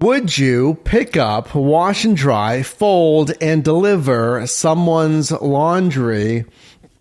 Would you pick up, wash and dry, fold, and deliver someone's laundry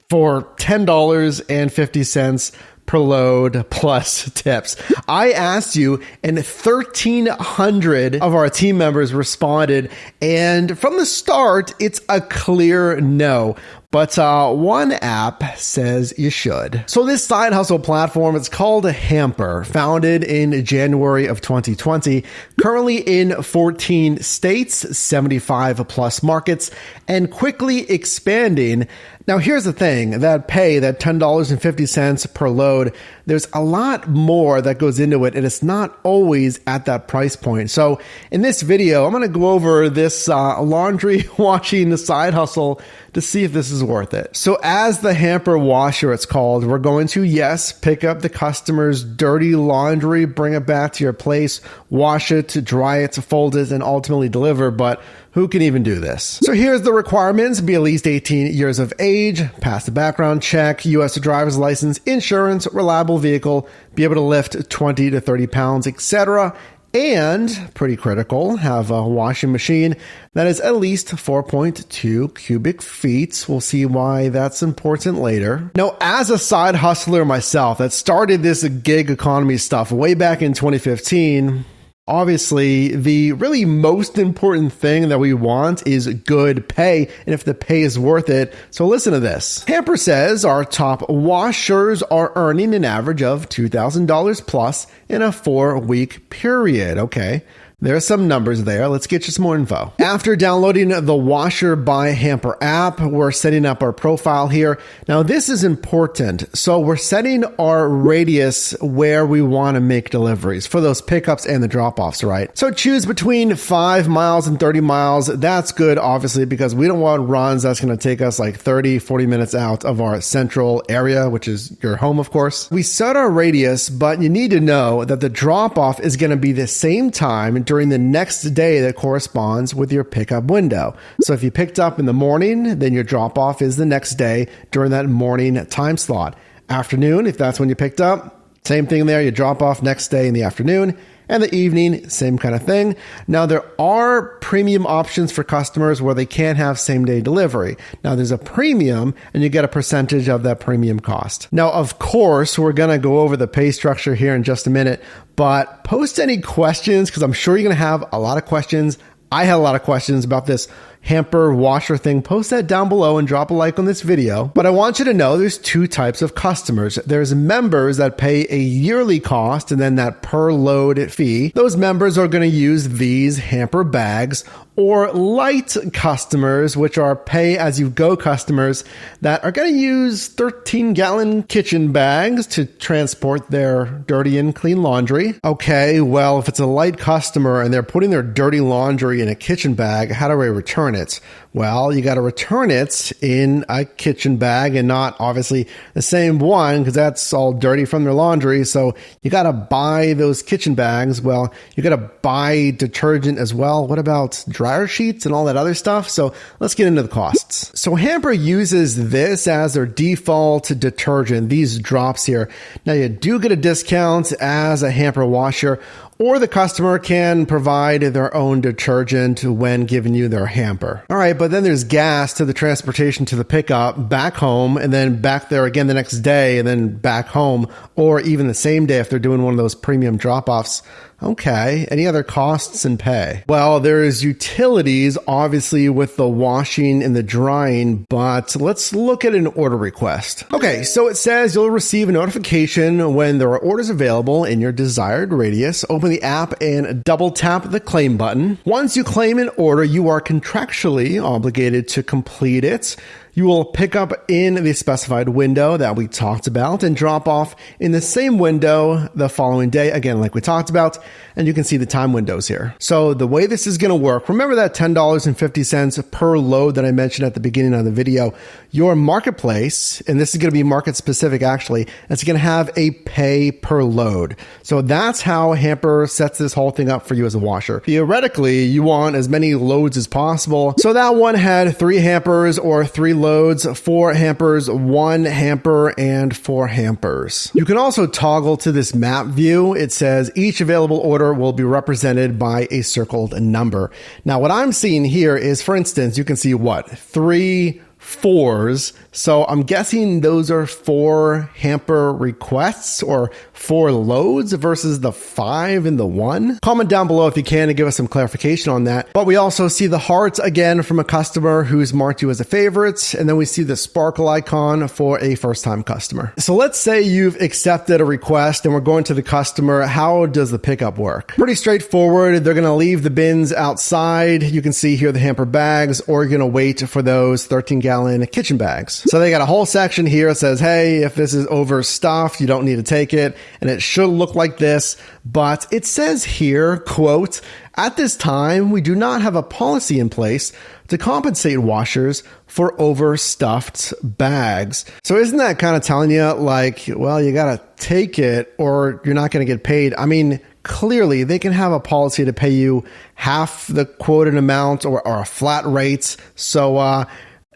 for $10.50 per load plus tips? I asked you, and 1,300 of our team members responded, and from the start, it's a clear no. But one app says you should. So this side hustle platform, it's called Hampr, founded in January of 2020, currently in 14 states, 75 plus markets, and quickly expanding. Now here's the thing, that pay, that $10.50 per load, there's a lot more that goes into it, and it's not always at that price point. So in this video, I'm going to go over this laundry washing side hustle to see if this is worth it. So as the Hampr Washr, it's called, we're going to, yes, pick up the customer's dirty laundry, bring it back to your place, wash it, dry it, fold it, and ultimately deliver. But who can even do this? So here's the requirements: be at least 18 years of age, pass the background check, U.S. driver's license, insurance, reliable vehicle, be able to lift 20 to 30 pounds, etc. And, pretty critical, have a washing machine that is at least 4.2 cubic feet. We'll see why that's important later. Now, as a side hustler myself that started this gig economy stuff way back in 2015, obviously, the really most important thing that we want is good pay, and if the pay is worth it. So listen to this. Hampr says our top washers are earning an average of $2,000 plus in a 4-week period. Okay. There's some numbers there. Let's get you some more info. After downloading the Washr by Hampr app, we're setting up our profile here. Now, this is important. So we're setting our radius where we want to make deliveries for those pickups and the drop-offs, right? So choose between 5 miles and 30 miles. That's good, obviously, because we don't want runs that's going to take us like 30, 40 minutes out of our central area, which is your home, of course. We set our radius, but you need to know that the drop-off is going to be the same time during the next day that corresponds with your pickup window. So if you picked up in the morning, then your drop off is the next day during that morning time slot. Afternoon, if that's when you picked up, same thing there, you drop off next day in the afternoon. And the evening, same kind of thing. Now, there are premium options for customers where they can't have same-day delivery. Now, there's a premium, and you get a percentage of that premium cost. Now, of course, we're going to go over the pay structure here in just a minute, but post any questions, because I'm sure you're going to have a lot of questions. I had a lot of questions about this Hampr Washr thing. Post that down below and drop a like on this video. But I want you to know there's two types of customers. There's members that pay a yearly cost and then that per load fee. Those members are going to use these Hampr bags, or light customers, which are pay-as-you-go customers that are going to use 13-gallon kitchen bags to transport their dirty and clean laundry. Okay, well, if it's a light customer and they're putting their dirty laundry in a kitchen bag, how do I return it? Well, you got to return it in a kitchen bag and not obviously the same one, because that's all dirty from their laundry. So you got to buy those kitchen bags. Well, you got to buy detergent as well. What about dryer sheets and all that other stuff? So let's get into the costs. So Hampr uses this as their default detergent, these drops here. Now you do get a discount as a Hampr Washr, or the customer can provide their own detergent when giving you their Hampr. All right, but then there's gas to the transportation to the pickup, back home, and then back there again the next day, and then back home, or even the same day if they're doing one of those premium drop-offs. Okay, any other costs and pay? Well, there's utilities, obviously, with the washing and the drying, but let's look at an order request. Okay, so it says you'll receive a notification when there are orders available in your desired radius. Open the app and double tap the claim button. Once you claim an order, you are contractually obligated to complete it. You will pick up in the specified window that we talked about and drop off in the same window the following day, again, like we talked about, and you can see the time windows here. So the way this is going to work, remember that $10.50 per load that I mentioned at the beginning of the video. Your marketplace, and this is going to be market specific actually, it's going to have a pay per load. So that's how Hampr sets this whole thing up for you as a washer. Theoretically, you want as many loads as possible. So that one had 3 Hamprs or 3 loads loads, 4 hampers, 1 hamper, and 4 hampers. You can also toggle to this map view. It says each available order will be represented by a circled number. Now, what I'm seeing here is, for instance, you can see what? 3 4s. So I'm guessing those are 4 hamper requests or 4 loads versus the 5 and the 1. Comment down below if you can to give us some clarification on that. But we also see the hearts again from a customer who's marked you as a favorite. And then we see the sparkle icon for a first-time customer. So let's say you've accepted a request and we're going to the customer. How does the pickup work? Pretty straightforward. They're going to leave the bins outside. You can see here the Hampr bags, or you're going to wait for those 13-gallon kitchen bags. So they got a whole section here that says, hey, if this is overstuffed, you don't need to take it. And it should look like this, but it says here, quote, at this time, we do not have a policy in place to compensate washers for overstuffed bags. So isn't that kind of telling you like, well, you got to take it or you're not going to get paid? I mean, clearly they can have a policy to pay you half the quoted amount or a flat rate. So,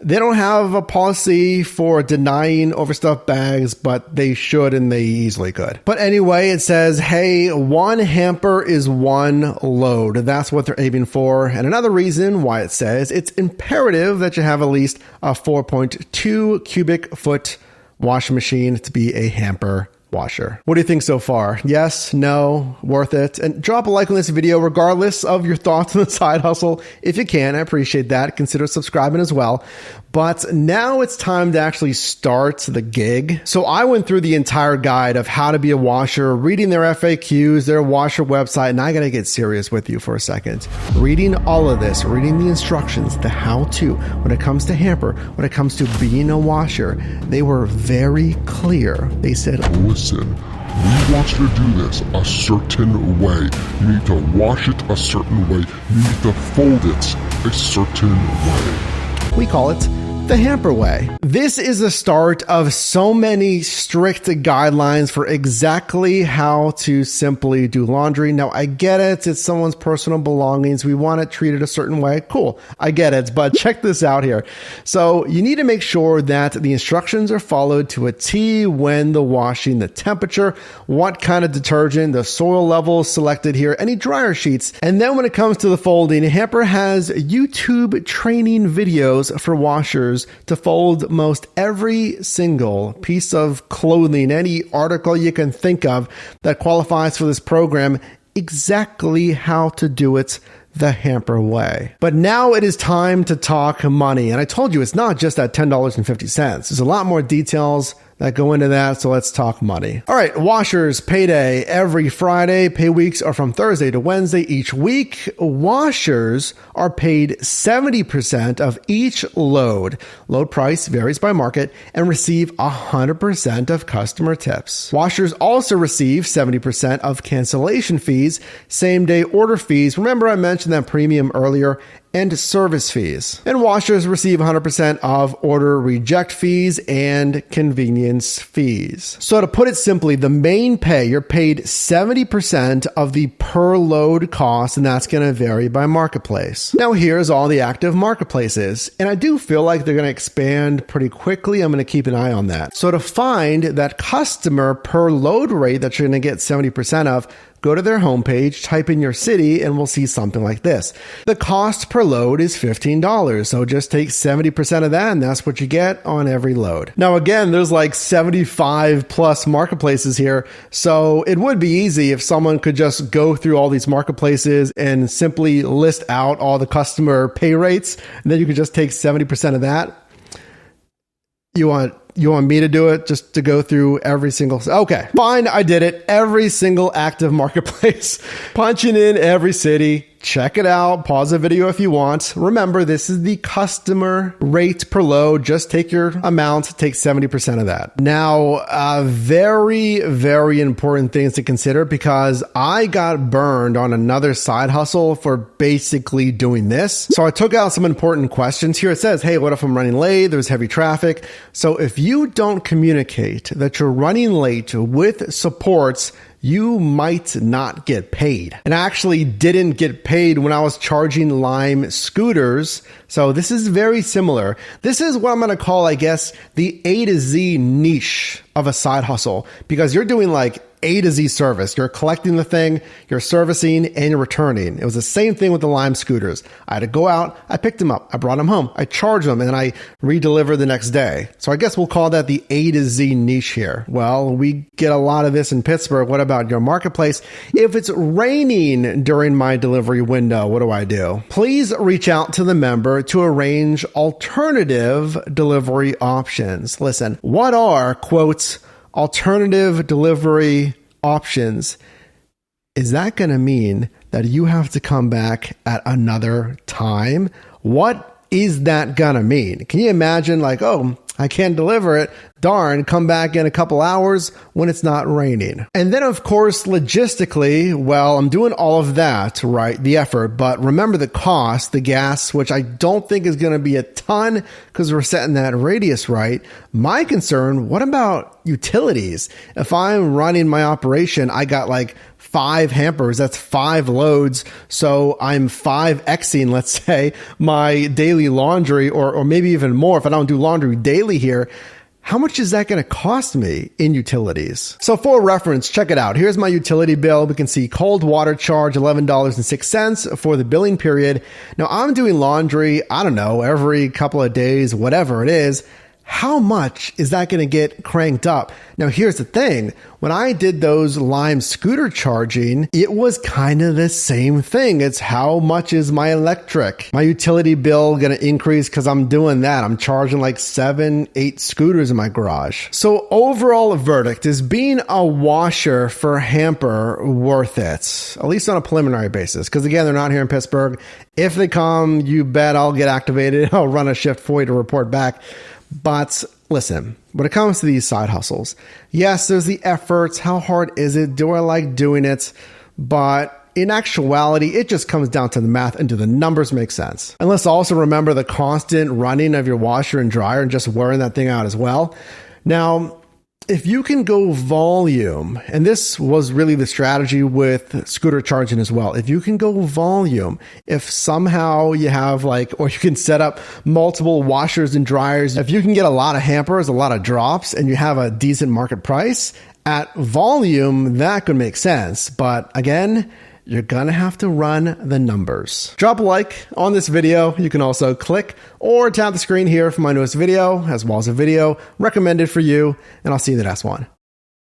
they don't have a policy for denying overstuffed bags, but they should and they easily could. But anyway, it says, hey, 1 hamper is 1 load. That's what they're aiming for. And another reason why it says it's imperative that you have at least a 4.2 cubic foot washing machine to be a Hampr Washr. What do you think so far? Yes, no, worth it? And drop a like on this video regardless of your thoughts on the side hustle. If you can, I appreciate that. Consider subscribing as well. But now it's time to actually start the gig. So I went through the entire guide of how to be a washer, reading their FAQs, their Washr website, and I gotta get serious with you for a second. Reading all of this, reading the instructions, the how-to, when it comes to Hampr, when it comes to being a washer, they were very clear. They said, listen, we want you to do this a certain way. You need to wash it a certain way. You need to fold it a certain way. we call it the Hampr way. This is the start of so many strict guidelines for exactly how to simply do laundry. Now, I get it. It's someone's personal belongings. We want it treated a certain way. Cool. I get it. But check this out here. So you need to make sure that the instructions are followed to a T when the washing, the temperature, what kind of detergent, the soil level selected here, any dryer sheets. And then when it comes to the folding, Hampr has YouTube training videos for washers to fold most every single piece of clothing, any article you can think of that qualifies for this program, exactly how to do it the Hampr way. But now it is time to talk money. And I told you it's not just at $10.50. There's a lot more details that go into that, so let's talk money. All right, washers payday every Friday. Pay weeks are from Thursday to Wednesday each week. Washers are paid 70% of each load. Load price varies by market and receive 100% of customer tips. Washers also receive 70% of cancellation fees, same day order fees. Remember I mentioned that premium earlier, and service fees. And washers receive 100% of order reject fees and convenience fees. So to put it simply, the main pay, you're paid 70% of the per load cost, and that's going to vary by marketplace. Now here's all the active marketplaces, and I do feel like they're going to expand pretty quickly. I'm going to keep an eye on that. So to find that customer per load rate that you're going to get 70% of, go to their homepage, type in your city, and we'll see something like this. The cost per load is $15. So just take 70% of that, and that's what you get on every load. Now, again, there's like 75 plus marketplaces here. So it would be easy if someone could just go through all these marketplaces and simply list out all the customer pay rates, and then you could just take 70% of that. You want me to do it, just to go through every single... Okay, fine, I did it. Every single active marketplace. Punching in every city. Check it out. Pause the video if you want. Remember, this is the customer rate per load. Just take your amount, take 70% of that. Now, very, very important things to consider, because I got burned on another side hustle for basically doing this. So I took out some important questions here. It says, hey, what if I'm running late? There's heavy traffic. So if you don't communicate that you're running late with supports, you might not get paid. And I actually didn't get paid when I was charging Lime scooters. So this is very similar. This is what I'm going to call, I guess, the A to Z niche of a side hustle, because you're doing like A to Z service. You're collecting the thing, you're servicing, and you're returning. It was the same thing with the Lime scooters. I had to go out, I picked them up, I brought them home, I charged them, and then I re-delivered the next day. So I guess we'll call that the A to Z niche here. Well, we get a lot of this in Pittsburgh. What about your marketplace? If it's raining during my delivery window, what do I do? Please reach out to the member to arrange alternative delivery options. Listen, what are, quotes, alternative delivery options? Is that going to mean that you have to come back at another time? What is that going to mean? Can you imagine, like, oh, I can't deliver it. Darn, come back in a couple hours when it's not raining. And then, of course, logistically, well, I'm doing all of that, right? The effort, but remember the cost, the gas, which I don't think is going to be a ton because we're setting that radius right. My concern, what about utilities? If I'm running my operation, I got like 5 hampers, that's 5 loads. So I'm 5xing, let's say, my daily laundry, or maybe even more if I don't do laundry daily here. How much is that going to cost me in utilities? So for reference, check it out. Here's my utility bill. We can see cold water charge, $11.06 for the billing period. Now I'm doing laundry, I don't know, every couple of days, whatever it is. How much is that going to get cranked up? Now, here's the thing. When I did those Lime scooter charging, it was kind of the same thing. It's how much is my electric? My utility bill going to increase because I'm doing that. I'm charging like 7, 8 scooters in my garage. So overall verdict, is being a washer for Hampr worth it? At least on a preliminary basis. Because again, they're not here in Pittsburgh. If they come, you bet I'll get activated. I'll run a shift for you to report back. But listen, when it comes to these side hustles, yes, there's the efforts. How hard is it? Do I like doing it? But in actuality, it just comes down to the math and do the numbers make sense? And let's also remember the constant running of your washer and dryer and just wearing that thing out as well. Now, if you can go volume, and this was really the strategy with scooter charging as well. If you can go volume, if somehow you have like, or you can set up multiple washers and dryers, if you can get a lot of hampers, a lot of drops, and you have a decent market price at volume, that could make sense. But again, you're going to have to run the numbers. Drop a like on this video. You can also click or tap the screen here for my newest video, as well as a video recommended for you. And I'll see you in the next one.